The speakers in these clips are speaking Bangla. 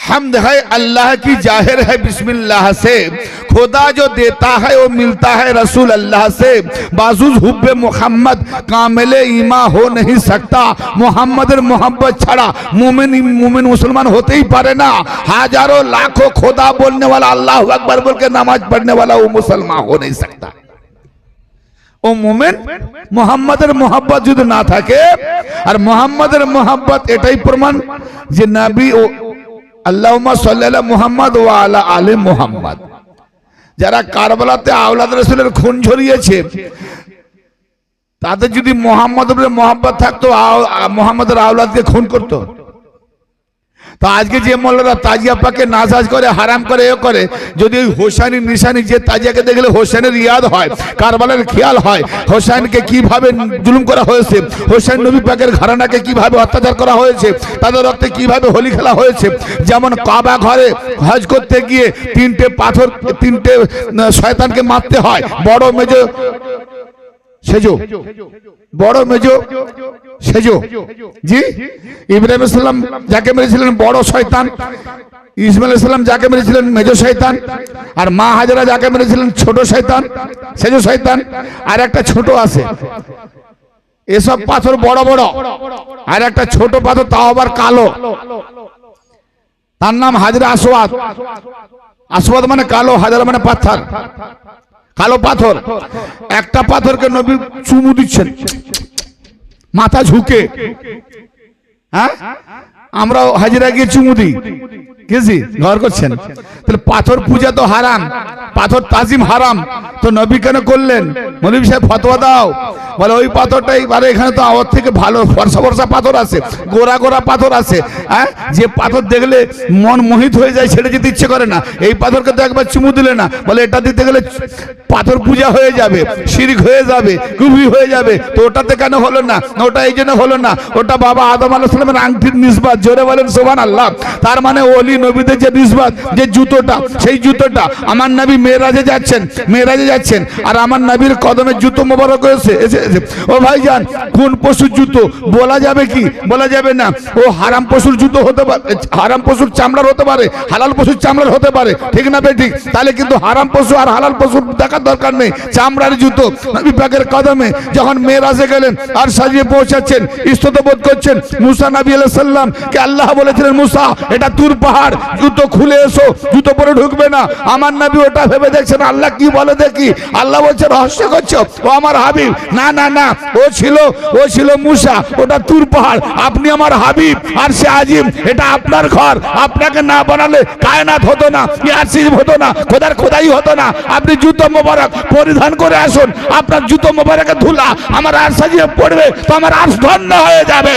हमद है अल्लाह की, जाहिर है बिस्मिल्लाह से। खुदा जो देता है वो मिलता है रसूल अल्लाह से। बाजुज हुब्बे मोहम्मद कामिले ईमा हो नहीं सकता। मोहम्मद मोहब्बत छड़ा मोमिन मुसलमान होते ही पारे ना। हजारों लाखों खुदा बोलने वाला, अल्लाह अकबर बोल के नमाज पढ़ने वाला वो मुसलमान हो नहीं सकता। ও মুমিন মুহাম্মাদের মোহাব্বত যদি না থাকে, আর মুহাম্মাদের মোহাব্বত এটাই প্রমাণ যে নবী ও আল্লাহুম্মা সাল্লি আলা মুহাম্মাদ ওয়া আলা আলি মুহাম্মাদ। যারা কারবালাতে আওলাদ রাসূলের খুন ঝরিয়েছে, তাদের যদি মুহাম্মাদের মোহাব্বত থাকতো মুহাম্মাদের আওলাদকে খুন করতো। তো আজকে যে মোল্লারা তাজিয়া পাকে নাজাজ করে, হারাম করে, এ করে, যদি ওই হোসেনি নিশানি যে তাজিয়াকে দেখলে হোসেনের ইয়াদ হয়, কারবালার খেয়াল হয়, হোসেনকে কিভাবে জুলুম করা হয়েছে, হোসেন নবী পাকের ঘরানাকে কিভাবে অত্যাচার করা হয়েছে, তাদের রক্তে কিভাবে হোলি খেলা হয়েছে। যেমন কাবা ঘরে হজ করতে গিয়ে তিনটে শয়তানকে মারতে হয়। বড় মেজো সেজো, বড় মেজো সেজো, জি। ইব্রাহিম আলাইহিস সালাম যাকে মেরেছিলেন বড় শয়তান, ইসমাইল আলাইহিস সালাম যাকে মেরেছিলেন মেজো শয়তান, আর মা হাজরা যাকে মেরেছিলেন ছোট শয়তান, সেজো শয়তান। আর একটা ছোট আছে, এসব পাথর বড় বড়, আর একটা ছোট পাথর তাও আবার কালো, তার নাম হাজরা আসওয়াদ। আসওয়াদ মানে কালো, হাজরা মানে পাথর, কালো পাথর। একটা পাথরকে নবী চুমু দিচ্ছেন মাথা ঝুঁকে। হ্যাঁ, আমরা হাজিরা গিয়ে চুমু দিই, কেজি ঘর করছেন। তাহলে পাথর পূজা তো হারাম, পাথর তাজিম হারাম, তো নবী কেন করলেন? মৌলভী সাহেব ফতোয়া দাও। বলে ওই পাথরটাই, আরে এখানে তো আমার থেকে ভালো ফর্সা ফর্সা পাথর আছে, গোরা গোরা পাথর আছে। হ্যাঁ, যে পাথর দেখলে মন মোহিত হয়ে যায়, ছেড়ে যেতে ইচ্ছে করে না। এই পাথরকে তো একবার চুমু দিলে না, বলে এটা দিতে গেলে পাথর পূজা হয়ে যাবে, শিরক হয়ে যাবে, কুফরি হয়ে যাবে। তো ওটাতে কেন হলো না? ওটা এই জন্য হলো না, ওটা বাবা আদম আলাইহিস সালামের আংটির নিসবত। জোরে বলেন সুবহানাল্লাহ। তার মানে ওলি নবীদের যে নিসবত, যে জুতোটা, সেই জুতোটা আমার নবী মেরাজে যাচ্ছেন, আর আমার নবীর কদমে জুতো মোবারক হয়েছে। ও ভাইজান, কোন পশুর জুতো বলা যাবে কি? বলা যাবে না। ও হারাম পশুর জুতো হতে পারে, হারাম পশুর চামড়ার হতে পারে, হালাল পশুর চামড়ার হতে পারে, ঠিক না বেঠিক? তাহলে কিন্তু হারাম পশু আর হালাল পশুর দেখার দরকার নেই। চামড়ার জুতো নবী পাকের কদমে যখন মেরাজে গেলেন আর সাজিয়ে পৌঁছাচ্ছেন, ইস্ততবোধ করছেন। মুসা নবী আলাইহিস সালাম কে আল্লাহ বলেছিলেন, মুসা এটা তুর পাহাড়, জুতো খুলে এসো, জুতো পরে ঢুকবে না। আমার নবী ওটা ভেবে দেখছেন আল্লাহ কি বলে দেখি। আল্লাহ বলছে রহস্য করছো ও আমার হাবিব। না না না, ও ছিল মুসা, ওটা তুর পাহাড়। আপনি আমার হাবিব আর সে আজিম, এটা আপনার ঘর। আপনাকে না বানালে কায়নাত হতো না, ইয়াসিব হতো না, খোদাই হতো না। আপনি জুতো মোবারক পরিধান করে আসুন, আপনার জুতো মোবারকের ধুলা আমার আর সাজিয়ে পড়বে, তো আমার আর ধন্য হয়ে যাবে।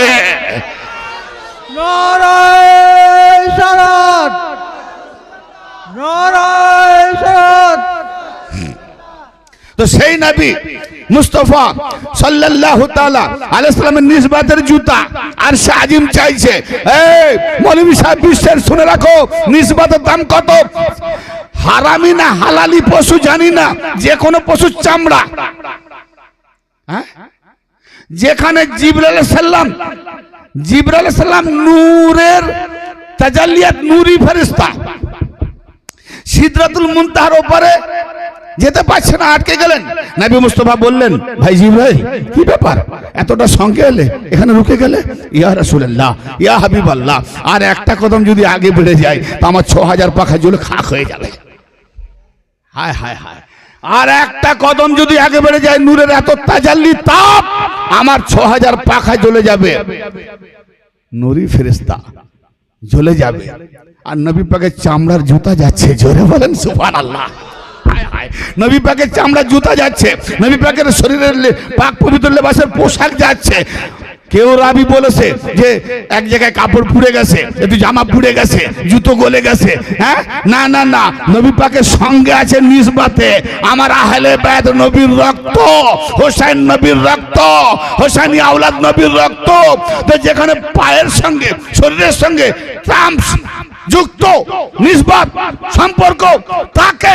নারায়ে সালাত, নারায়ে সালাত। তো সেই নবী মুস্তাফা সাল্লাল্লাহু তাআলা আলাইহি সাল্লামের নিসবতের জুতা আর সে আজিম চাইছে। এই মৌলভী সাহেব বিশ্বের শুনে রাখো, নিসবতের দাম কত? হারামি না হালালি পশু জানি না, যে কোনো পশুর চামড়া। হ্যাঁ, যেখানে জিবরাইল আলাইহিস সালাম নূরের তাজাল্লিয়াত, নূরি ফেরেশতা, সিদরাতুল মুনতাহার উপরে যেতে পারছে না, আটকে গেলেন। নবী মুস্তাফা বললেন, ভাই জিবরাইল কি ব্যাপার, এতটা সঙ্গে এলে, এখানে রুকে গেলে? ইয়া রাসূলুল্লাহ, ইয়া হাবিবাল্লাহ, আর একটা কদম যদি আগে বেড়ে যায় তো আমার 6000 পাখা ঝুলে খাক হয়ে যাবে। হায় হায় হায়, আর একটা কদম যদি আগে বেড়ে যায়, নূরের এত তাজাল্লি তাপ, আমার 6000 পাখা জ্বলে যাবে, নূরি ফেরেশতা জ্বলে যাবে। আর নবী পাকের চামড়ার জুতা যাচ্ছে, জোরে বলেন সুবহানাল্লাহ। নবী পাকের চামড়ার জুতা যাচ্ছে, নবী পাকের শরীরের পাক পবিত্র লেবাসের পোশাক যাচ্ছে। কেউ রাবি বলেছে যে এক জায়গায় কাপড় পুড়ে গেছে, একটু জামা পুড়ে গেছে, জুতো গলে গেছে। হ্যাঁ, না না না, নবী পাকের সঙ্গে আছে নিসবতে আমার আহলে বায়ত নবীর রক্ত, হোসেন নবীর রক্ত, হোসেনি আওলাদ নবীর রক্ত। তো যেখানে পায়ের সঙ্গে শরীরের সঙ্গে যুক্ত নিসবত সম্পর্ক, তাকে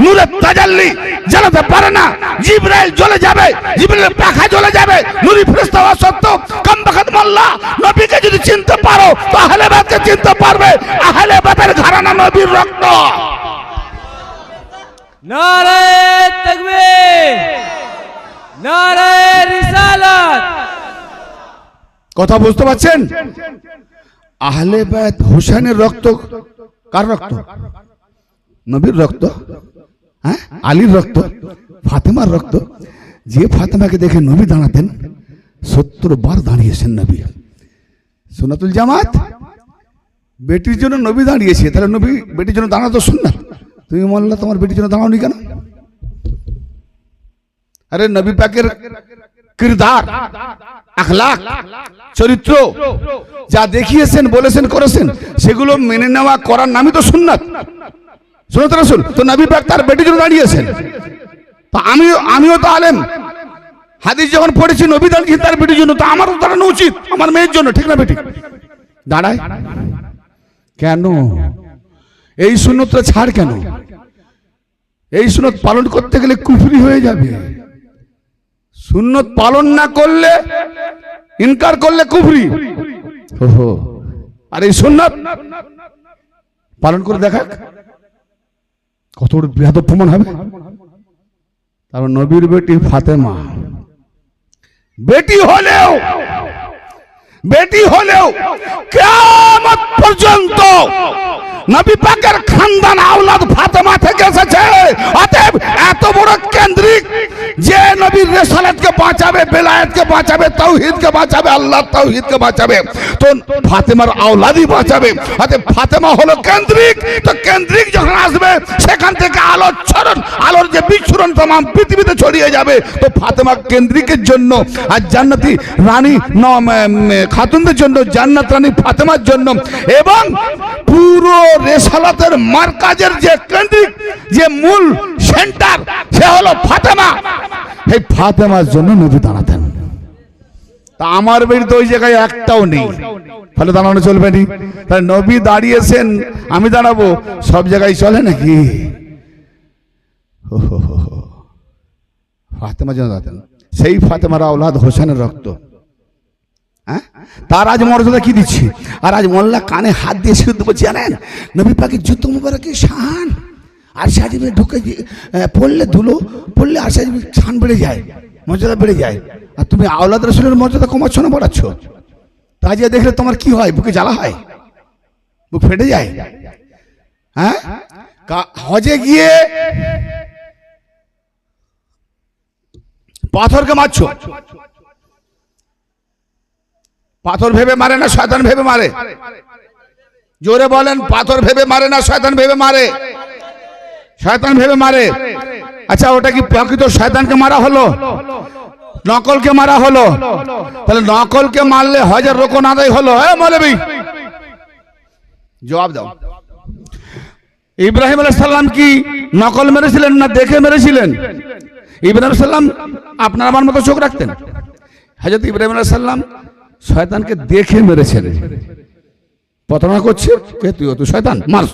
নূরের তাজাল্লি জ্বালাতে পারে না। জিবরাইল জ্বলে যাবে, জিবরাইলের পাখা জ্বলে যাবে, নূরি ফেরেশতা হওয়া সত্ত্বেও কমবখত মোল্লা নবীকে যদি চিনতে পারো তো আহলে বাইতকে চিনতে পারবে। আহলে বাইতের ঘরানা নবীর রক্ত। নারে তাকবীর, নারে রিসালাত। কথা বুঝতে পারছেন? আহলে বাইত হোসেনের রক্ত কার রক্ত? নবীর রক্ত, হ্যাঁ, আলীর রক্ত, ফাতেমার রক্ত। যে ফাতেমাকে দেখে নবী দাঁড়াতেন 70 বার দাঁড়িয়েছেন নবী। সুন্নাতুল জামাত বেটির জন্য নবী দাঁড়িয়েছে, তাহলে নবী বেটির জন্য দাঁড়াতো সুন্নাত। তুমি মোল্লা তোমার বেটির জন্য দাঁড়াওনি কেন? আরে নবী পাকের কিরদার, আখলাক, চরিত্র যা দেখিয়েছেন, বলেছেন, করেছেন, সেগুলো মেনে নেওয়া করার নামই তো সুন্নাত। সুন্নাত রাসূল। তো নবী পাক তার বেটির জন্য দাঁড়িয়েছেন। তো আমিও তো আলেম, হাদিস যখন পড়েছি নবী দাঁড়িয়েছেন তার বেটির জন্য, তো আমারও দাঁড়ানো উচিত আমার মেয়ের জন্য, ঠিক না বেটি? দাঁড়ায় কেন? এই সুন্নতটা ছাড় কেন? এই সুন্নত পালন করতে গেলে কুফরি হয়ে যাবে। সুন্নত পালন না করলে, ইনকার করলে কুফরি। ওহো, আর এই সুন্নত পালন করে দেখা কত বড় বৃহৎ প্রমাণ হবে। তারপর নবীর বেটি ফাতেমা, বেটি হলেও কিয়ামত পর্যন্ত নবী পাকের খানদান আওলাদ ফাতেমা থেকে এসেছে। অতএব এত বড় কেন্দ্রিক যে নবীর রিসালাতকে বাঁচাবে, বেলায়েতকে বাঁচাবে, তাওহীদকে বাঁচাবে, আল্লাহর তাওহীদকে বাঁচাবে, তো ফাতেমার আওলাদই বাঁচাবে। অতএব ফাতেমা হলো কেন্দ্রিক। তো কেন্দ্রিক যখন আসবে সেখান থেকে আলোর ছড়ন, আলোর যে বিচ্ছুরণ तमाम পৃথিবীতে ছড়িয়ে যাবে। তো ফাতেমা কেন্দ্রিকের জন্য আর জান্নাতি রানী খাতুনদের জন্য, জান্নাত রানী ফাতেমার জন্য, এবং পুরো রিসালাতের মার্কাজের যে কেন্দ্রিক, যে মূল সেন্টার, সে হলো ফাতেমা। এই ফাতেমার জন্য নবী দাঁড়াতেন। তা আমার বেরিতে ওই জায়গায় একটাও নেই, ফলে দাঁড়ানো চলবে না। তাই নবী দাঁড়িয়েছেন, আমি দাঁড়াবো, সব জায়গায় চলে নাকি? ফাতেমার জন্য দাঁড়াতেন। সেই ফাতেমার আওলাদ হোসেনের রক্ত। হ্যাঁ, তার আজ মর্যাদা কি দিচ্ছি। আর আজ মোল্লা কানে হাত দিয়ে শুদ্ধ বলছি, জানেন নবী পাকের জুতো মুবারকের শান, আর সাজিবে ঢুকে পড়লে ধুলো পড়লে আর সাজিবে শান বেড়ে যায়, মর্যাদা বেড়ে যায়। আর তুমি আওলাদ রাসূলের মর্যাদা কমাচ্ছ না বাড়াচ্ছ? তাজিয়া দেখলে তোমার কি হয়? বুকে জ্বালা হয়, বুক ফেটে যায়। হ্যাঁ, হজে গিয়ে পাথরকে মারছো, পাথর ভেবে মারে না শয়তান ভেবে মারে? জোরে বলেন, পাথর ভেবে মারে না শয়তান ভেবে মারে? শয়তান ভেবে মারে। আচ্ছা, ওটা কি প্রকৃত শয়তানকে মারা হলো, নকলকে মারা হলো? তাহলে নকলকে মারলে হজের রোকন আদায় হলো? মৌলবী জবাব দাও। ইব্রাহিম আলাইহিস সালাম কি নকল মেরেছিলেন না দেখে মেরেছিলেন? ইব্রাহিম আলাইহিস সালাম আপনার আমার মতো চোখ রাখতেন? হযরত ইব্রাহিম আলাইহিস সালাম শয়তানকে দেখে মেরেছেন। প্রতারণা করছে কে? তুই শয়তান, মার,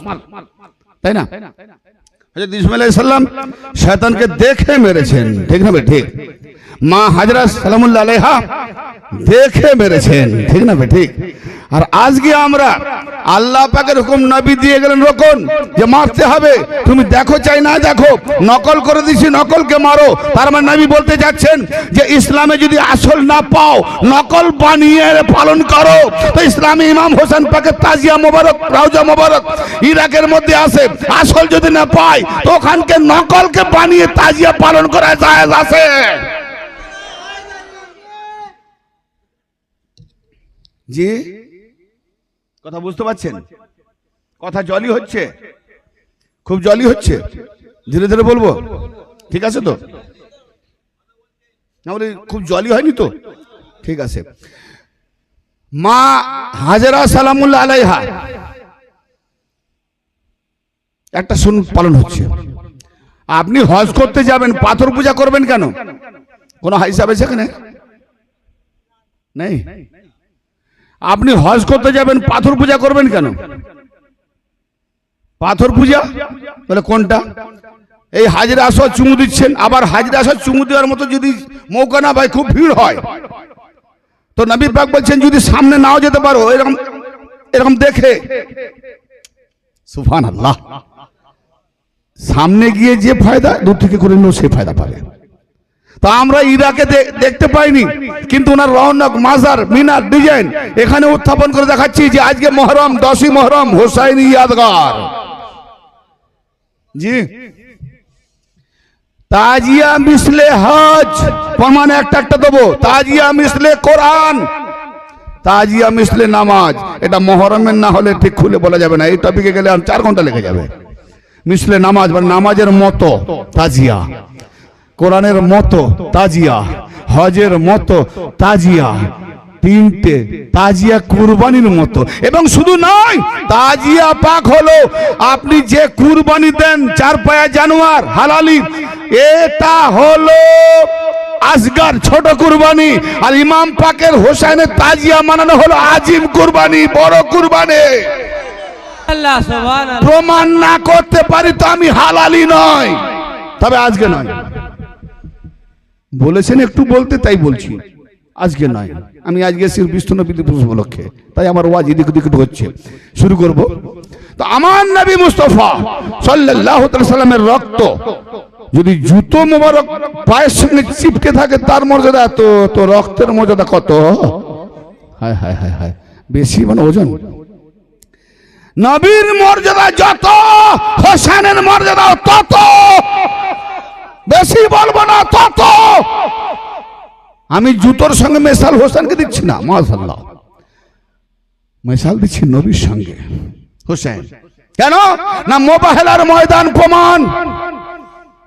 তাই না? হযরত ইসমাঈল আলাইহিস সালাম শয়তানকে দেখে মেরেছেন, ঠিক না? ঠিক। মা হাজরা সালামুল্লাহ আলাইহা দেখে মেরেছেন, ঠিক না? ঠিক। আর আজকে আমরা আল্লাহ পাকের হুকুম, নবী দিয়ে গেলেন রোকন যে মারতে হবে, তুমি দেখো চাই না দেখো, নকল করে দিছি, নকলকে মারো। তার মানে নবী বলতে যাচ্ছেন যে ইসলামে যদি আসল না পাও, নকল বানিয়ে পালন করো। তো ইসলামী ইমাম হোসেন পাকের তাজিয়া মোবারক, রওজা মোবারক ইরাকের মধ্যে আছে। আসল যদি না পাই তো ওখানকে নকলকে বানিয়ে তাজিয়া পালন করা জায়েজ আছে। জি, কথা বুঝতে পারছেন? কথা জলি হচ্ছে, খুব জলি হচ্ছে। ধীরে ধীরে বলবো, ঠিক আছে তো? না বলে খুব জলি হয়নি তো? ঠিক আছে। মা হাজরা সালামুল্লাহ আলাইহা একটা সুন্নত পালন হচ্ছে। আপনি হজ করতে যাবেন, পাথর পূজা করবেন কেন? কোনো হিসাব আছে সেখানে? নেই। আপনি হজ করতে যাবেন, পাথর পূজা করবেন কেন? পাথর পূজা বলে কোনটা? এই হাজরা আসর চুমু দিচ্ছেন, আবার হাজরা আসর চুমু দেওয়ার মতো যদি মৌকা না পায়, খুব ভিড় হয়, তো নবী পাক বলছেন যদি সামনে নাও যেতে পারো এরকম এরকম দেখে, সুবহানাল্লাহ, সামনে গিয়ে যে ফায়দা দূর থেকে করে নিলেও সে ফায়দা পাবে। তা আমরা ইরাকে দেখতে পাইনি, কিন্তু ওনার রওনক, মাজার, মিনার, ডিজাইন এখানে উত্থাপন করে দেখাচ্ছি যে আজকে মহরম, 10ই মহরম, হোসাইনি ইয়াদগার। জি, তাজিয়া মিসলে হজ, প্রমাণ একটা একটা দেবো। তাজিয়া মিসলে কোরআন, তাজিয়া মিসলে নামাজ। এটা মহরমের না হলে ঠিক খুলে বলা যাবে না, এই টপিকে গেলে 4 ঘন্টা লেগে যাবে। মিসলে নামাজ মানে নামাজের মতো তাজিয়া, কোরআনের মতো তাজিয়া, হজের মতো তাজিয়া, 3টে তাজিয়া কুরবানির মতো। এবং শুধু নয়, তাজিয়া পাক হলো আপনি যে কুরবানি দেন 4 পায়া জানোয়ার হালালি, এটা হলো আসগার ছোট কুরবানি। আর ইমাম পাকের হোসেনের তাজিয়া মানানো হলো আজিম কুরবানি, বড় কুরবানি। আল্লাহ সুবহানাল্লাহ। প্রমাণ না করতে পারি তো আমি হালালি নয়, তবে আজকে নয়। বলেছেন একটু বলতে, তাই বলছি, আজকে নয়। আমি আজকে শ্রী বিষ্ণু নবী দিবস উপলক্ষে, তাই আমার ওয়াজ এদিক ওদিক হচ্ছে। শুরু করব। তো আমার নবী মুস্তাফা সাল্লাল্লাহু আলাইহি সাল্লামের রক্ত যদি জুতো মোবারক পায়ের সঙ্গে চিপকে থাকে, তার মর্যাদা তো তো রক্তের মর্যাদা কত? হায় হায় হায় হায়, বেশি মানে ওজন। নবীর মর্যাদা যত, হোসেনের মর্যাদা তত, বেশি বলবো না, তত। আমি জুতোর সঙ্গে মেশাল হোসেনকে দিচ্ছি না, মাশাআল্লাহ, মেশাল দিচ্ছি নবীর সঙ্গে হোসেন। কেন না? মোবাহেলার ময়দান প্রমাণ,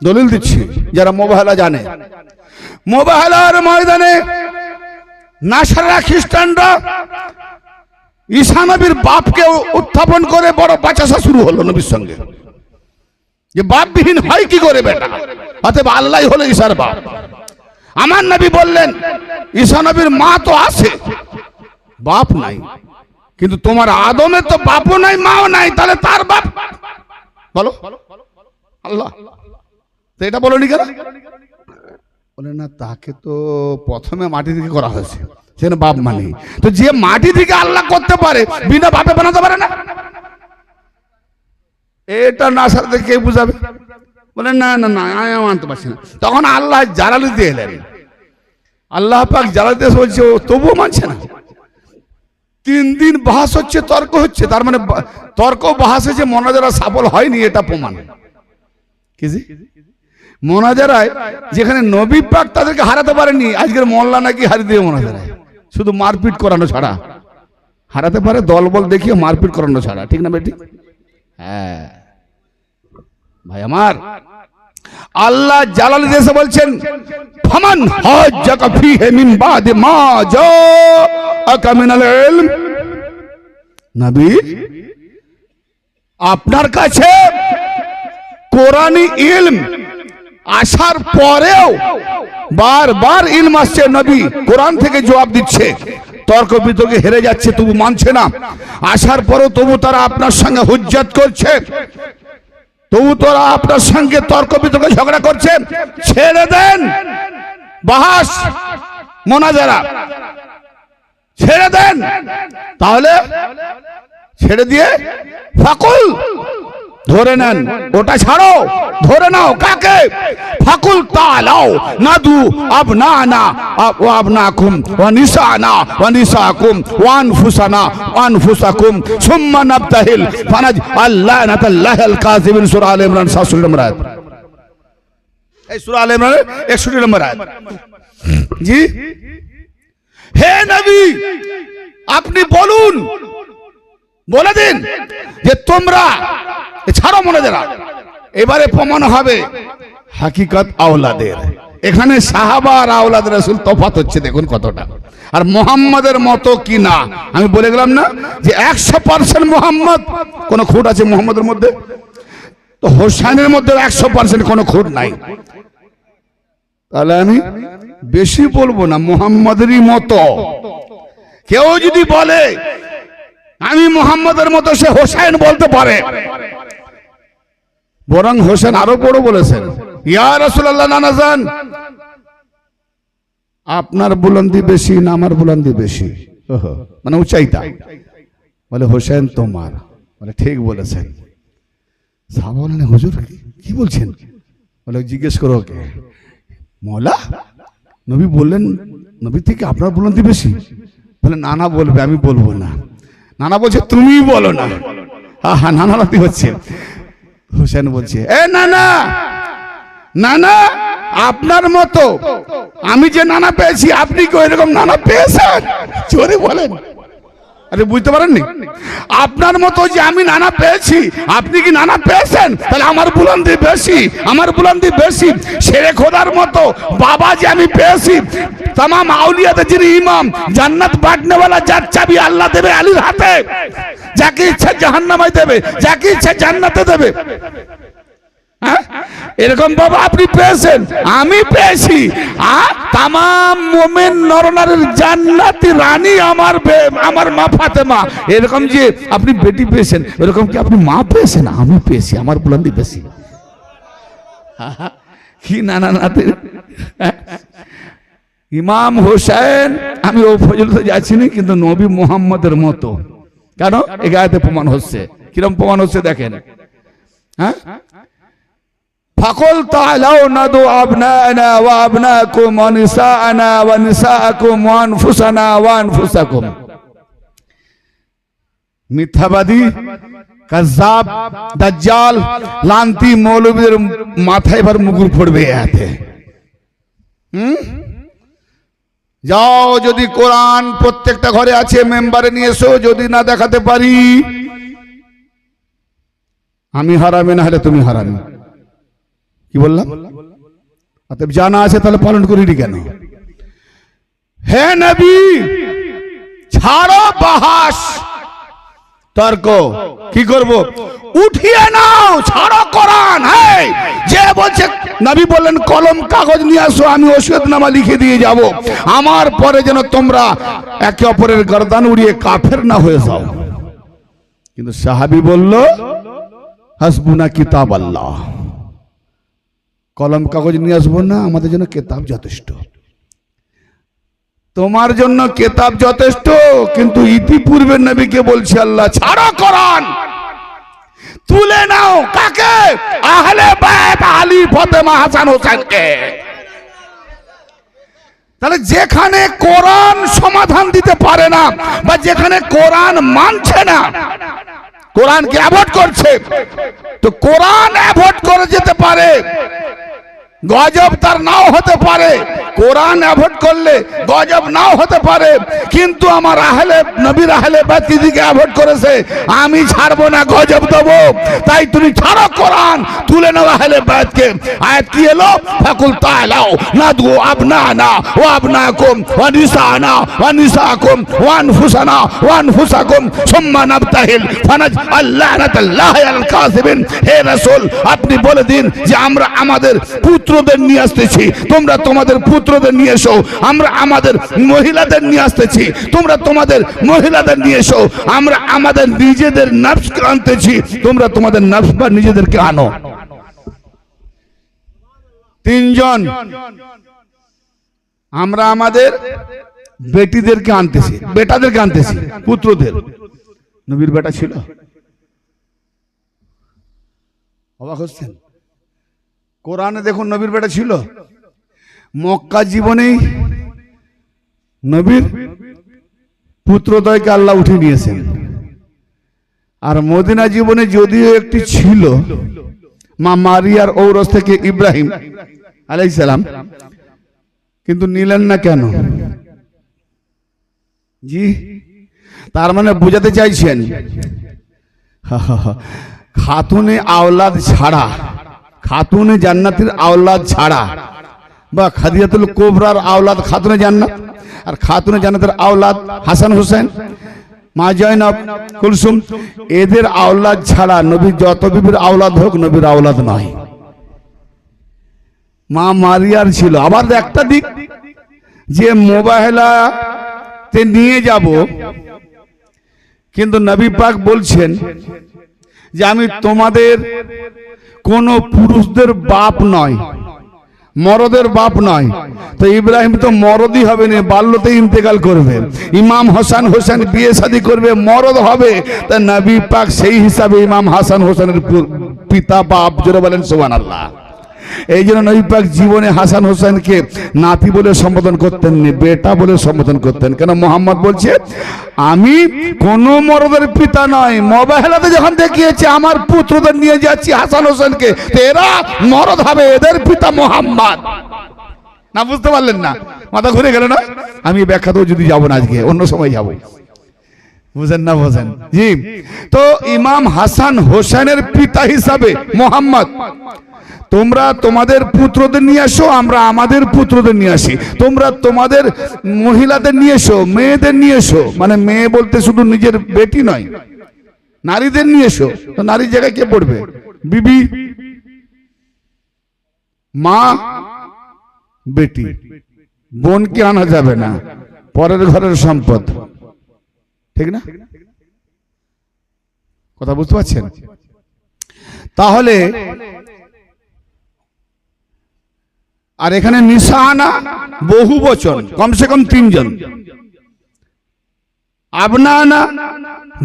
দলিল দিচ্ছি যারা মোবাহেলা জানে। মোবাহেলার ময়দানে নাসারা খ্রিস্টানরা ঈসা নবীর বাপকে উত্থাপন করে বড় বাচাসা শুরু হলো নবীর সঙ্গে, যে বাপবিহীন হয় কি করে বেটা, অতএব আল্লাহ হলো ঈসার বাপ। আমার নবী বললেন ঈসা নবীর মা তো আছে, বাপ নাই, কিন্তু তোমার আদমের তো বাপও নাই, মাও নাই, তাহলে তার বাপ বলো? আল্লাহ। তো এটা বলনি কেন? বলে না, তাকে তো প্রথমে মাটি থেকে করা হয়েছে, সেখানে বাপ মানে। তো যে মাটি থেকে আল্লাহ করতে পারে, বিনা বাপে বানাতে পারে না? এটা না সাথে কে বুঝাবে? বলে না না না, আমি মানতে পারছি না। তখন আল্লাহ জালালি দিয়ে এলেন, আল্লাহ পাক জালালি দিয়ে বলছে, ও তবুও মানছে না। 3 দিন বাহাস হচ্ছে, তর্ক হচ্ছে, তার মানে তর্ক বাহাস হচ্ছে, মোনাজারা সফল হয়নি, এটা প্রমাণ। কি জি? মোনাজারায় যেখানে নবী পাক তাদেরকে হারাতে পারেনি, আজকের মোল্লা নাকি হারিয়ে দিয়ে মোনাজারায় শুধু মারপিট করানো ছাড়া হারাতে পারে, দলবল দেখিয়ে মারপিট করানো ছাড়া। ঠিক না বেটি? হ্যাঁ ভাই আমার, আল্লাহ জালালি দেশে বলছেন, ফামান হাজ্জাকা ফীহি মিন বাদি মা জাআকা মিনাল ইলম। নবী, আপনার কাছে কোরআনি ইলম আসার পরেও বারবার ইলম আসছে, নবী কোরআন থেকে জবাব দিচ্ছে, তর্ক বিতর্কে হেরে যাচ্ছে, তবু মানছে না। আসার পরেও তবু তারা আপনার সঙ্গে হুজ্জত করছে, তবু তোরা আপনার সঙ্গে তর্ক বিতর্কে ঝগড়া করছে। ছেড়ে দেন বাহাস মোনাজারা, ছেড়ে দেন। তাহলে ছেড়ে দিয়ে ফাকুল ধরে নেন, ওটা ছাড়ো, ধরে নাও। কাকে? ফাকুল তালাও নাদু আবনানা ওয়া আবনাকুম ওয়া নিসানা ওয়া নিসাকুম ওয়া আনফুসানা ওয়া আনফুসাকুম সুম্মা নাবতাহিল ফানাজ আল্লানাতাল্লাহিল কাযিবিন। সূরা আলে ইমরান 67 নম্বর আয়াত। এই সূরা আলে ইমরানের 61 নম্বর আয়াত। জি, হে নবী, আপনি বলুন, বলে দিন যে তোমরা ছাড়ো মোনাজারা। এবারে প্রমাণ হবে হাকিকত আওলাদের। এখানে সাহাবা আর আওলাদ রাসূল তফাৎ হচ্ছে, দেখুন কতটা। আর মুহাম্মাদের মতো কি না, আমি বলে গেলাম না যে 100% মুহাম্মদ, কোন খুঁত আছে মুহাম্মাদের মধ্যে? তো হোসেনের মধ্যে 100% কোনো খুঁত নাই। তাহলে আমি বেশি বলবো না, মুহাম্মাদেরই মতো। কেউ যদি বলে আমি মুহাম্মাদের মতো, সে হোসেন বলতে পারে। বরং হোসেন আরো বড় বলেছেন, ইয়া রাসূলুল্লাহ নানা যান, আপনার বুলন্দি বেশি না আমার বুলন্দি বেশি? ওহো, মানে উঁচাইতা। বলে হোসেন তোমার। বলে ঠিক বলেছেন। সাহাবা বলেন হুজুর কি বলছেন? বলে জিজ্ঞেস করো ওকে। মওলা, নবী বললেন নবী থেকে আপনার বুলন্দি বেশি? বলে নানা বলবে, আমি বলবো না। নানা বলছে তুমি বলো না। হ্যাঁ, নানা নাতি হচ্ছে। হোসেন বলছে এ নানা, নানা আপনার মতো আমি যে নানা পেয়েছি আপনি কি এরকম নানা পেয়েছেন? জোরে বলেন। আরে বুঝতে পারেননি? আপনার মতো যে আমি নানা পেয়েছি আপনি কি নানা পেয়েছেন? তাহলে আমার বুলন্দি বেশি, আমার বুলন্দি বেশি। শেরে খোদার মতো বাবা যে আমি পেয়েছি, तमाम আউলিয়াতে যিনি ইমাম, জান্নাত বাঁটনেওয়ালা, যার চাবি আল্লাহ দেবে আলীর হাতে, যাকে ইচ্ছা জাহান্নামে দেবে, যাকে ইচ্ছা জান্নাতে দেবে। এরকম বাবা আপনি পেয়েছেন, আমি পেয়েছি। তামাম মুমিন নরনারীর জান্নাতি রানী আমার মা ফাতেমা। এরকম যে আপনি বেটি পেয়েছেন, এরকম কি আপনি মা পেয়েছেন? আমি পেয়েছি, আমার বুলন্দি বেশি। কি নানা নাতি। ইমাম হোসেন, আমি ও ফজলতে যাচ্ছি না, কিন্তু নবী মুহাম্মদের মতো। কেন? এই গায়েতে প্রমাণ হচ্ছে। কিরম প্রমাণ হচ্ছে দেখেন। হ্যাঁ, ফাকুল তাআলাউ নাদু আবনানা ওয়া আবনাকুম ওয়া নিসাআনা ওয়া নিসাআকুম ওয়া আনফুসানা ওয়া আনফুসাকুম। মিথ্যাবাদী, কাযযাব, দাজ্জাল, লান্তি মৌলবীদের মাথায় এবার মুগুর পড়বে এতে। যাও, যদি কোরআন প্রত্যেকটা ঘরে আছে মেম্বারে নিয়ে এসো। যদি না দেখাতে পারি আমি হারামি, না হলে তুমি হারামি। কি বললাম? অতএব জানা আছে তাহলে পালন করিনি কেন? হে নবী, ছাড়ো বাহাস তর্ক। কি করব? উঠিয়ে নাও, ছাড়ো কোরআন। হ্যাঁ, যে বলছে নবী বললেন কলম কাগজ নিয়ে আসো, আমি ওসিয়তনামা লিখে দিয়ে যাব, আমার পরে যেন তোমরা একে অপরের গর্দান উড়িয়ে কাফের না হয়ে যাও। কিন্তু সাহাবী বলল হাসবুনা কিতাব আল্লাহ, কলম কাগজ নিয়ে আসবো না, আমাদের জন্য কিতাব যথেষ্ট। তোমার জন্য কিতাব যথেষ্ট, কিন্তু ইতিপূর্বে নবীকে বলছে আল্লাহ ছাড়ো কোরআন, তুলে নাও। কাকে? আহলে বাইত আলী, ফাতেমা, হাসান, হোসেনকে। তাহলে যেখানে কোরআন সমাধান দিতে পারে না, বা যেখানে কোরআন মানছে না, কোরআনকে অ্যাভয়েড করছে, তো কোরআন অ্যাভয়েড করে যেতে পারে, গজব তার নাও হতে পারে। কোরআন অ্যাভয়েড করলে গজব নাও হতে পারে, কিন্তু আমার আহলে নবীর আহলে বাইত দিকে অ্যাভয়েড করেছে, আমি ছাড়বো না, গজব দেবো। তাই তুমি ছাড়ো কোরআন, তুলে নাও আহলে বাইতকে। আয়াত কি এলো? ফাকুল তাআলাউ নাদু আবনানা ওয়া আবনাকুম ওয়া নিসাআনা ওয়া নিসাআকুম ওয়া আনফুসানা ওয়া আনফুসাকুম সুম্মা নাবতাহিল ফানাজআল লানাতাল্লাহি আলাল কাযিবিন। হে রাসূল, আপনি বলে দিন যে আমরা আমাদের পুত্রদের নিয়ে আসতেছি, তোমরা তোমাদের পুত্রদের নিয়ে এসো। আমরা আমাদের মহিলাদের নিয়ে আসতেছি, তোমরা তোমাদের মহিলাদের নিয়ে এসো। আমরা আমাদের নিজেদের নফসকে আনতেছি, তোমরা তোমাদের নফস বা নিজেদেরকে আনো। তিনজন। আমরা আমাদের বেটিদেরকে আনতেছি, বেটাদেরকে আনতেছি, পুত্রদের। নবীর বেটা ছিল? অবাক হচ্ছেন? কোরআনে দেখুন নবীর বেটা ছিল। মক্কা জীবনেই নবীর পুত্রদ্বয়কে আল্লাহ উঠিয়ে নিয়েছেন। আর মদিনা জীবনে যদিও একটি ছিল, মা মারিয়ার ঔরস থেকে ইব্রাহিম আলাইহিস সালাম, কিন্তু নিলেন না কেন? জি, তার মানে বোঝাতে চাইছেন খাতুনে আওলাদ ছাড়া, খাতুনে জান্নাতের আওলাদ ছাড়া, বা খাদিজাতুল কুবরার আওলাদ খাতুনে জান্নাত, আর খাতুনে জান্নাতের আওলাদ হাসান হোসেন, মা জয়নব, কুলসুম, এদের আওলাদ ছাড়া নবী যত বিবির আওলাদ হোক, নবীর আওলাদ নয়। মা মারিয়ার ছিল। আবার একটা দিক, যে মোবাইলাতে নিয়ে যাব, কিন্তু নবী পাক বলছেন যে আমি তোমাদের কোন পুরুষদের বাপ নয়, মরদের বাপ নয়, তো ইব্রাহিম তো মরদই হবে না, বাল্যতে ইন্তেকাল করবে। ইমাম হাসান হোসেন বিয়ে শাদী করবে, মরদ হবে, তা নবী পাক সেই হিসাবে ইমাম হাসান হোসেনের পিতা বাপ, জোরে বলেন সুবহানাল্লাহ। এই জন্য নবী পাক জীবনে হাসান হোসেনকে নাতি বলে সম্বোধন করতেন না, বেটা বলে সম্বোধন করতেন। কেন? মোহাম্মদ বলছে আমি কোন মরদের পিতা নয়, মোবাইলাতে যখন দেখিয়েছে আমার পুত্রদের নিয়ে যাচ্ছি হাসান হোসেনকে, তো এরা মরদ হবে, এদের পিতা মোহাম্মদ। না বুঝতে পারলেন না? মাথা ঘুরে গেল না? আমি ব্যাখ্যাতেও যদি যাবো না, আজকে অন্য সময় যাবো। বুঝেন না? বোঝেন জি। তো ইমাম হাসান হোসেনের পিতা হিসাবে মোহাম্মদ, তোমরা তোমাদের পুত্রদের নিয়ে আসো, আমরা আমাদের পুত্রদের নিয়ে আসি। তোমরা তোমাদের মহিলাদের নিয়ে এসো, মেয়েদের নিয়ে এসো, মানে মেয়ে বলতে শুধু নিজের বেটি নয়, নারীদের নিয়ে এসো। তো নারীর জায়গায় কে পড়বে? বিবি, মা, বেটি। বোনকে আনা যাবে না, পরের ঘরের সম্পদ, ঠিক না? কথা বুঝতে পারছেন? তাহলে আর এখানে নিশানা বহু বচন, কমসে কম 3 জন। আবনানা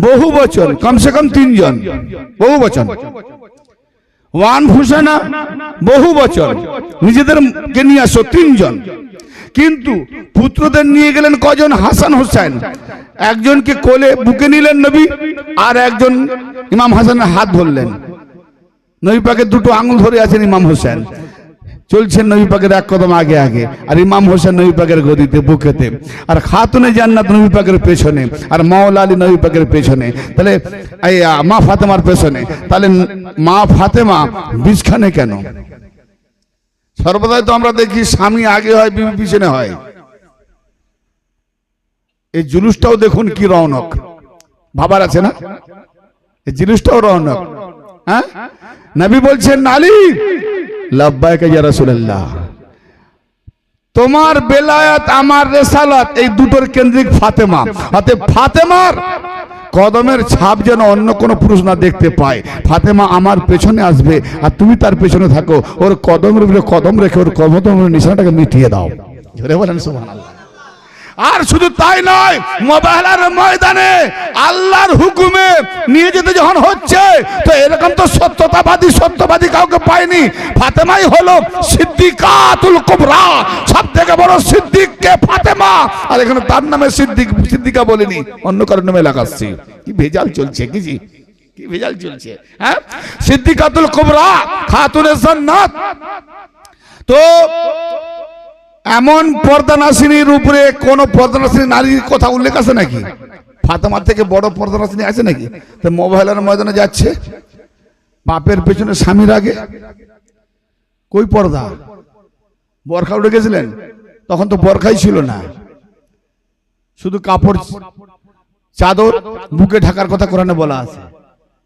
বহু বচন, কমসে কম 3 জন, বহু বচন। ওয়ান ফুসানা বহু বচন, নিজেদেরকে নিয়ে আসো 3 জন। কিন্তু পুত্রদের নিয়ে গেলেন কজন? হাসান হোসেন। একজনকে কোলে বুকে নিলেন নবী, আর একজন ইমাম হাসানের হাত ধরলেন। নবী পাকের 2টো আঙুল ধরে আছেন ইমাম হোসেন, চলছেন নবী পাকের 1 কদম আগে আগে, আর ইমাম হোসেন নবী পাকের গদিতে, বুকেতে, আর খাতুনে জান্নাত নবী পাকের পেছনে, আর মাওলা আলী নবী পাকের পেছনে, তাহলে এই মা ফাতেমার পেছনে। তাহলে মা ফাতেমা বিছখানে কেন? সর্বদাই তো আমরা দেখি স্বামী আগে হয়, বিবি পিছনে হয়। এই জুলুসটাও দেখুন কি রৌনক, ভাবার আছে না? এই জুলুসটাও রৌনক। হ্যাঁ, নবী বলছেন আলী লাব্বাইকা ইয়া রাসূলুল্লাহ, তোমার বেলায়াত আমার রিসালাত, এই দুটোর কেন্দ্রিক ফাতেমা। অতএব ফাতেমার কদমের ছাপ যেন অন্য কোনো পুরুষ না দেখতে পায়। ফাতেমা আমার পেছনে আসবে, আর তুমি তার পেছনে থাকো, ওর কদমের উপরে কদম রেখে ওর কদমের নিশানাটাকে মিটিয়ে দাও। জোরে বলেন সুবহানাল্লাহ। আর শুধু তাই নয়, মুবাহলার ময়দানে আল্লাহর হুকুমে নিয়ে যেতে যখন হচ্ছে, তো এরকম তো সত্যবাদী কাউকে পায়নি। ফাতেমাই হলো সিদ্দিকাতুল কুবরা, সবথেকে বড় সিদ্দিক কে? ফাতেমা। আর এখানে তার নামে সিদ্দিকা বলেনি, অন্য কারোর নামে লাগাচ্ছি। কি ভেজাল চলছে, কি ভেজাল চলছে। হ্যাঁ, সিদ্দিকাতুল কুবরা, খাতুনে জান্নাত। তো এমন পর্দানাসিনীর উপরে কোন পর্দানাসিনী নারীর কথা উল্লেখ আছে নাকি? ফাতেমার থেকে বড় পর্দানাসিনী আছে নাকি? তো মোবাইলের ময়দানে যাচ্ছে, বাপের পেছনে স্বামীর আগে, কই পর্দা? বরখা উঠে গেছিলেন, তখন তো বরখাই ছিল না, শুধু কাপড়, চাদর, বুকে ঢাকার কথা কোরআনে বলা আছে।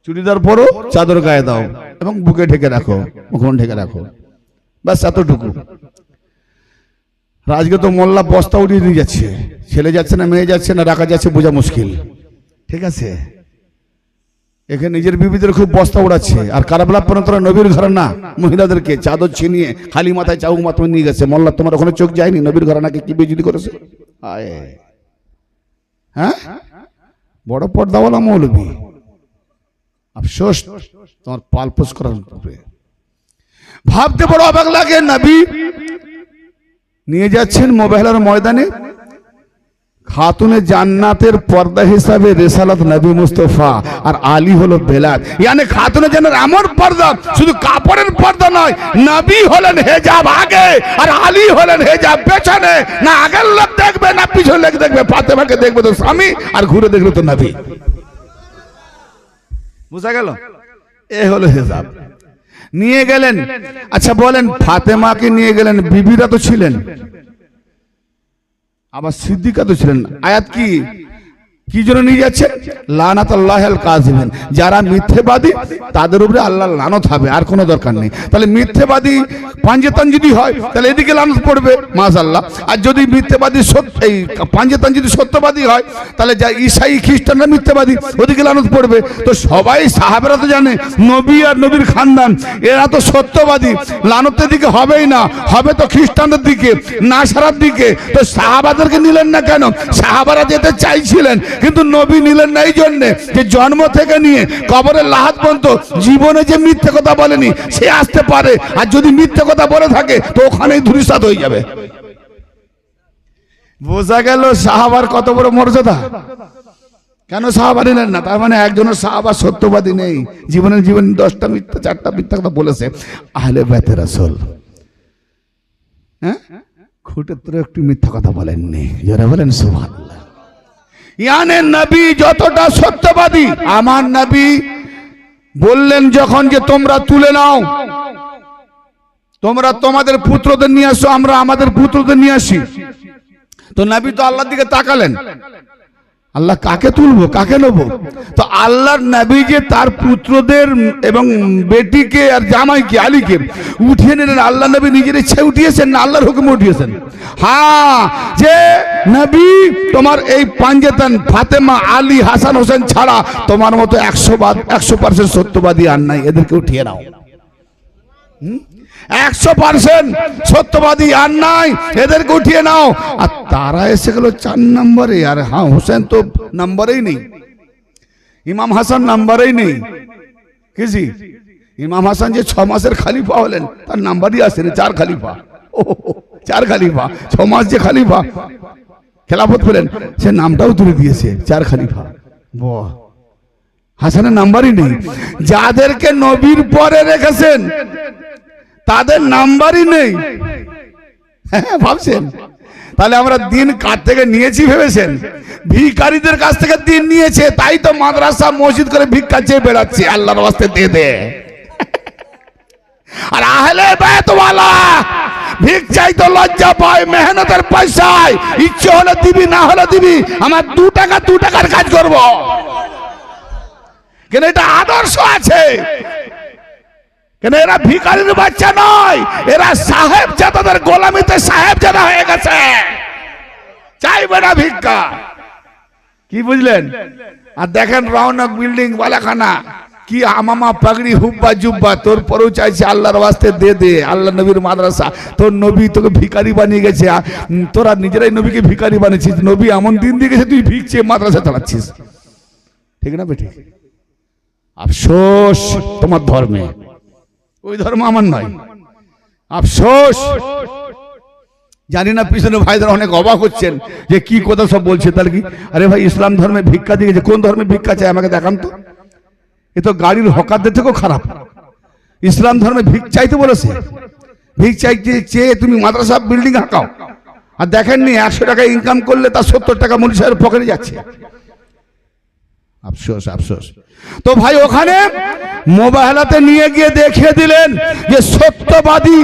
চুড়িদার পরো, চাদর গায়ে দাও, এবং বুকে ঢেকে রাখো, মুখ ঢেকে রাখো, ব্যাস এতটুকু। আজকে তো মোল্লা বস্তা উঠিয়ে দিয়ে যাচ্ছে, ছেলে যাচ্ছে না, মেয়ে যাচ্ছে না, রাখা যাচ্ছে, বোঝা মুশকিল। ঠিক আছে, এখানে নিজের বিবিদের খুব বস্তা উড়াচ্ছে। আর কারাবলা পর্যন্ত নবীর ঘরে না, মহিলাদেরকে চাদর ছিনিয়ে খালি মাথায় চাউ মাথা নিয়ে গেছে। মোল্লা তোমার ওখানে চোখ যায়নি? নবীর ঘরে নাকি কি বেজুদি করেছে? হ্যাঁ, বড় পর্দাওয়ালা মৌলবী, আফসোস তোমার পালপোষ করার উপরে। ভাবতে বড় অবাক লাগে, নবী নিয়ে যাচ্ছেন মোবাইলের ময়দানে, খাতুনে জান্নাতের পর্দা হিসাবে রিসালাত নবী মুস্তাফা, আর আলী হলো বেলাল। মানে খাতুনে জান্নাতের এমন পর্দা, শুধু কাপড়ের পর্দা নয়, নবী হলেন হেজাব আগে, আর আলী হলেন হেজাব পেছনে। না আগের লোক দেখবে, না পিছনের লোক দেখবে। ফাতেমাকে দেখবে তো স্বামী, আর ঘুরে দেখবে তো নবী। বুঝা গেল? এ হলো হেজাব। নিয়ে গেলেন। আচ্ছা বলেন, ফাতেমাকে নিয়ে গেলেন, বিবিরা তো ছিলেন, আবার সিদ্দিকা তো ছিলেন। আয়াত কি? কি জন্য নিয়ে যাচ্ছে? লানাতুল্লাহিল কাযিবিন, যারা মিথ্যেবাদী তাদের উপরে আল্লাহর লানত হবে, আর কোনো দরকার নেই। তাহলে মিথ্যেবাদী পাঞ্জেতান যদি হয় তাহলে এদিকে লানত পড়বে মাশাআল্লাহ, আর যদি মিথ্যেবাদী এই পাঞ্জেতান যদি সত্যবাদী হয় তাহলে যা ঈসাই খ্রিস্টানরা মিথ্যেবাদী, ওদিকে লানত পড়বে। তো সবাই সাহাবেরা তো জানে নবী আর নবীর খানদান এরা তো সত্যবাদী, লানতের দিকে হবেই না, হবে তো খ্রিস্টানদের দিকে, নাসারার দিকে। তো সাহাবাদেরকে নিলেন না কেন? সাহাবারা যেতে চাইছিলেন কিন্তু নবী নিলেন না এই জন্যে যে জন্ম থেকে নিয়ে কবরের লাহাত পর্যন্ত জীবনে যে মিথ্যে কথা বলেনি সে আসতে পারে, আর যদি মিথ্যে কথা বলে থাকে তো ওখানেই ধূলিসাৎ হয়ে যাবে। বোঝা গেল সাহাবার কত বড় মর্যাদা। কেন সাহাবা নিলেন না? তার মানে একজনের সাহাবা সত্যবাদী নেই, জীবনে 10টা মিথ্যা 4টা মিথ্যা কথা বলেছে আহলে বাইতে রাসূল। হ্যাঁ, খুঁটে তোর একটু মিথ্যা কথা বলেননি, যারা বলেন সুবহানাল্লাহ। ইয়ানে নবী যতটা সত্যবাদী, আমার নবী বললেন যখন যে তোমরা তুলে নাও, তোমরা তোমাদের পুত্রদের নিয়ে আসো, আমরা আমাদের পুত্রদের নিয়ে আসি। তো নবী তো আল্লাহর দিকে তাকালেন, আল্লাহ কাকে তুলবো কাকে নেবো? তো আল্লাহর নবী যে তার পুত্রদের এবং বেটিকে আর জামাইকে আলীকে উঠিয়ে নিলেন, আল্লাহ নবী নিজের ইচ্ছে উঠিয়েছেন না আল্লাহর হুকুমে উঠিয়েছেন? হ্যাঁ, যে নবী তোমার এই পাঞ্জেতান ফাতেমা আলী হাসান হোসেন ছাড়া তোমার মতো 100% সত্যবাদী আর নাই, এদেরকে উঠিয়ে নাও। 100% সত্যবাদী আর নাই, এদেরকে উঠিয়ে নাও। আর তারা এসে গেল 4 নম্বরে, আর হ্যাঁ হোসেন তো নম্বরেই নেই, ইমাম হাসান নম্বরেই নেই। কিজি ইমাম হাসান যে 6 মাসের খলিফা হলেন তার নাম্বারই আসেনি, 4 খলিফা। 4 খলিফা, 6 মাস যে খলিফা খেলাফত পেলেন সে নামটাও তুলে দিয়েছে 4 খলিফা। বাহ, হাসানের নাম্বারই নেই। যাদেরকে নবীর পরে রেখেছেন তাদের নাম্বারই নেই। হ্যাঁ, ভাবছেন তাহলে আমরা দিন কার থেকে নিয়েছি ভেবেছেন? ভিখারিদের কাছ থেকে দিন নিয়েছে, তাই তো মাদ্রাসা মসজিদ করে ভিক্ষা চেয়ে বেড়াচ্ছে, আল্লাহর ওয়াস্তে দে দে। আর আহলে বাইত ওয়ালা ভিক চাইতে লজ্জা পায়, মেহনতের পয়সায় ইচ্ছে হলে দিবি না হলে দিবি, আমার 2 টাকার কাজ করব। কেন এটা আদর্শ আছে, কেন এরা ভিখারির বাচ্চা নয়, এরা সাহেব জাদাদের গোলামিতে সাহেব জাদা হয়ে গেছে, চাইবে না ভিক্ষা। কি বুঝলেন? আর দেখেন রৌনক বিল্ডিং বালাখানা কি আমামা পাগড়ি হুব্বা জুব্বা, তোর পরেও চাইছে আল্লাহর ওয়াস্তে দে দে, আল্লাহ নবীর মাদ্রাসা। তোর নবী তোকে ভিখারি বানিয়ে গেছে, তোরা নিজেরাই নবীকে ভিখারি বানিয়েছিস। নবী এমন দিন দিয়ে গেছে তুই ভিক চেয়ে মাদ্রাসা চালাচ্ছিস, ঠিক না বেঠিক? আফসোস তোমার ধর্মে, ওই ধর্ম আমার নয়, আফসোস। জানি না পিছনে ভাইদের অনেক অবাক হচ্ছেন যে কি কথা সব বলছে। তাহলে কি, আরে ভাই ইসলাম ধর্মে ভিক্ষা দিয়েছে, কোন ধর্মে ভিক্ষা চাই আমাকে দেখান তো। এ তো গাড়ির হকারদের থেকেও খারাপ। ইসলাম ধর্মে ভিক চাইতে বলেছে, ভিক চাইতে চেয়ে তুমি মাদ্রাসা বিল্ডিং হাঁকাও। আর দেখেননি 100 টাকা ইনকাম করলে তার 70 টাকা মুনি সাহেবের পকেটে যাচ্ছে। আফসোস আফসোস। তো ভাই ওখানে মোবাইলাতে নিয়ে গিয়ে দেখিয়ে দিলেন যে সত্যবাদী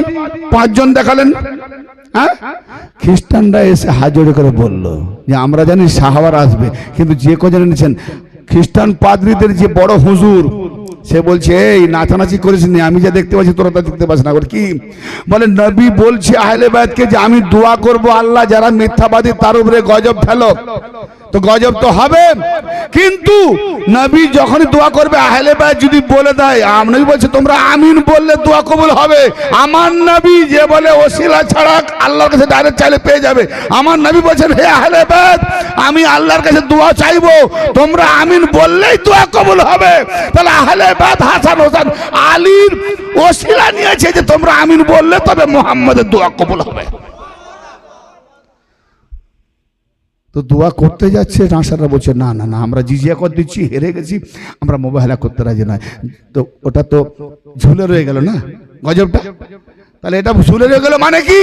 5 জন দেখালেন। হ্যাঁ, খ্রিস্টানরা এসে হাজরে করে বলল যে আমরা জানি সাহাবারা আসবে, কিন্তু যে কজন এনেছেন খ্রিস্টান পাদ্রীদের যে বড় হুজুর সে বলছে এই নাচানাচি করিস নি, আমি যা দেখতে পাচ্ছি তোরা তা দেখতে পাচ্ছ না। কি বলে? নবী বলছে আহলে বাইতকে যে আমি দোয়া করব আল্লাহ যারা মিথ্যাবাদী তার উপরে গজব ফেলো। তো গজব তো হবে, কিন্তু নবী যখনই দোয়া করবে আহলে বাইত যদি বলে দেয়, নবী বলছে তোমরা আমিন বললে দোয়া কবুল হবে। আমার নবী যে বলে ওসিলা ছাড়া আল্লাহর কাছে ডাইরেক্ট চাইলে পেয়ে যাবে, আমার নবী বলছেন হে আহলে বাইত আমি আল্লাহর কাছে দোয়া চাইবো, তোমরা আমিন বললেই দোয়া কবুল হবে। তাহলে আহলে বাইত হাসান হোসেন আলীর ওসিলা নিয়েছে যে তোমরা আমিন বললে তবে মুহাম্মাদের দোয়া কবুল হবে। তো দোয়া করতে যাচ্ছে, নাসাররা বলছে না না না আমরা জিজিয়া কর দিচ্ছি, হেরে গেছি, আমরা মোবাইলা করতে রাজি নয়। তো ওটা তো ঝুলে রয়ে গেল না গজবটা। তাহলে এটা ঝুলে রয়ে গেল মানে কি,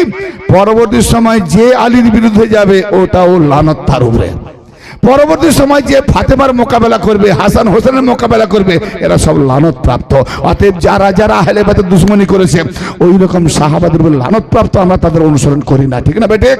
পরবর্তী সময় যে আলীর বিরুদ্ধে যাবে ওটাও লানত তার উপরে। পরবর্তী সময় যে ফাতেমার মোকাবেলা করবে, হাসান হোসেনের মোকাবেলা করবে, এরা সব লানত প্রাপ্ত। অতএব যারা যারা আহলে বাইতের দুশমনি করেছে ওই রকম সাহাবাদের উপর লানত প্রাপ্ত, আমরা তাদের অনুসরণ করি না, ঠিক না বেটে?